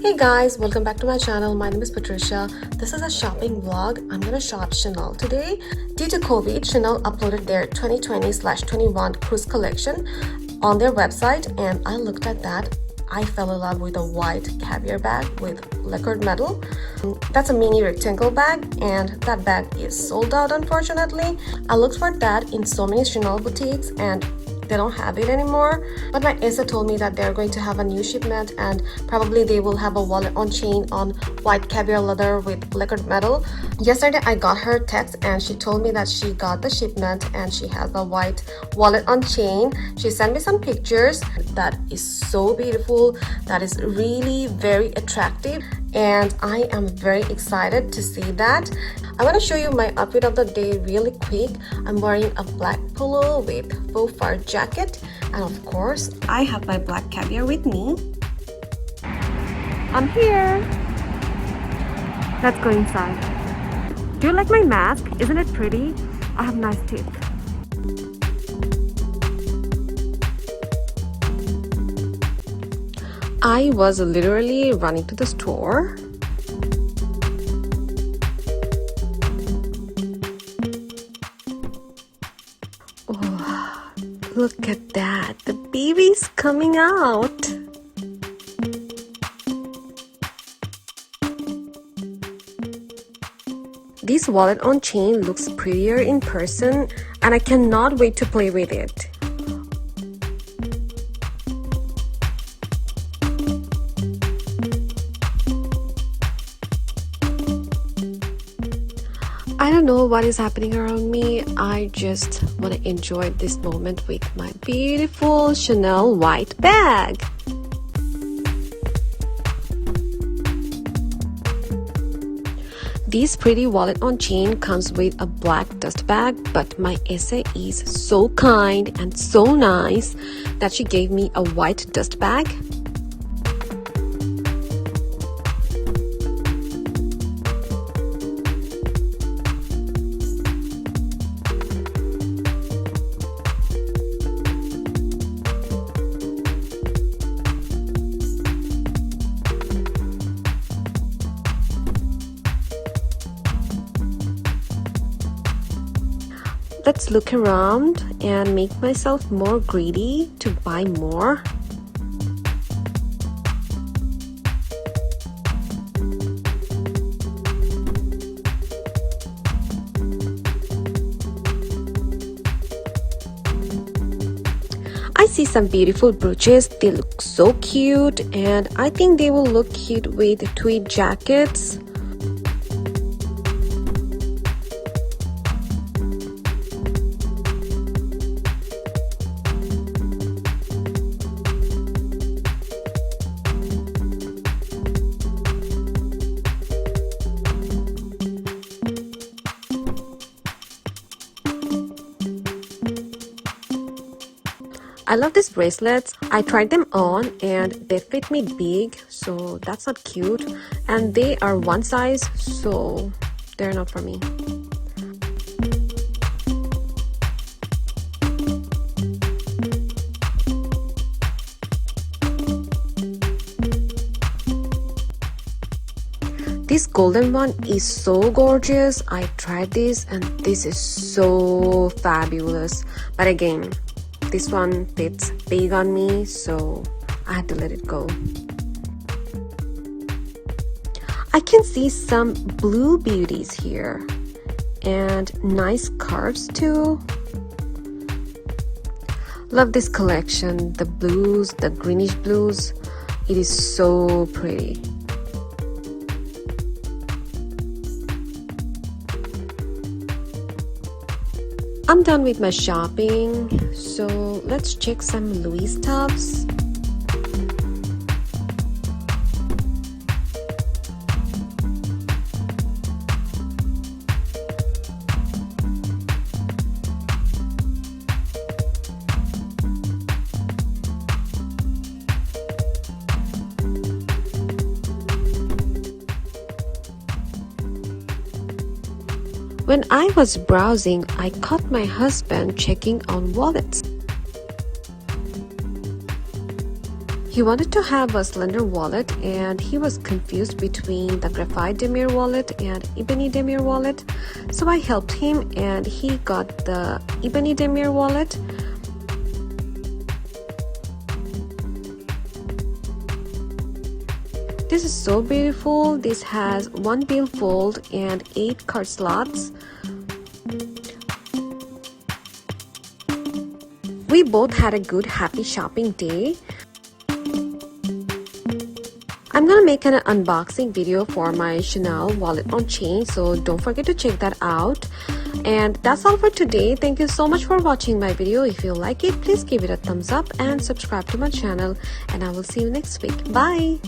Hey guys, welcome back to my channel. My name is Patricia. This is a shopping vlog. I'm gonna shop Chanel today. Due to COVID, Chanel uploaded their 2020/21 cruise collection on their website, and I looked at that. I fell in love with a white caviar bag with lacquered metal. That's a mini rectangle bag, and that bag is sold out, unfortunately. I looked for that in so many Chanel boutiques and they don't have it anymore, but my Asa told me that they're going to have a new shipment and probably they will have a wallet on chain on white caviar leather with lacquered metal. Yesterday I got her text and she told me that she got the shipment and she has the white wallet on chain. She sent me some pictures. That is so beautiful. That is really very attractive and I am very excited to see that. I want to show you my outfit of the day really quick. I'm wearing a black polo with faux fur jacket, and of course I have my black caviar with me. I'm here. Let's go inside. Do you like my mask? Isn't it pretty? I have nice teeth. I was literally running to the store. Oh, look at that. The baby's coming out. This wallet on chain looks prettier in person and I cannot wait to play with it. I don't know what is happening around me. I just want to enjoy this moment with my beautiful Chanel white bag. This pretty wallet on chain comes with a black dust bag, but my Asa is so kind and so nice that she gave me a white dust bag. Let's look around and make myself more greedy to buy more. I see some beautiful brooches. They look so cute and I think they will look cute with tweed jackets. I love these bracelets. I tried them on and they fit me big, so that's not cute. And they are one size, so they're not for me. This golden one is so gorgeous. I tried this and this is so fabulous. But again, this one fits big on me, so I had to let it go. I can see some blue beauties here and nice curves too. Love this collection, the blues, the greenish blues. It is so pretty. I'm done with my shopping, so let's check some Louis stuffs. When I was browsing, I caught my husband checking on wallets. He wanted to have a slender wallet and he was confused between the graphite demier wallet and ebene demier wallet. So I helped him and he got the ebene demier wallet. This is so beautiful. This has 1 billfold and 8 card slots. We both had a good happy shopping day. I'm gonna make an unboxing video for my Chanel wallet on chain, so don't forget to check that out. And that's all for today. Thank you so much for watching my video. If you like it, please give it a thumbs up and subscribe to my channel, and I will see you next week. Bye.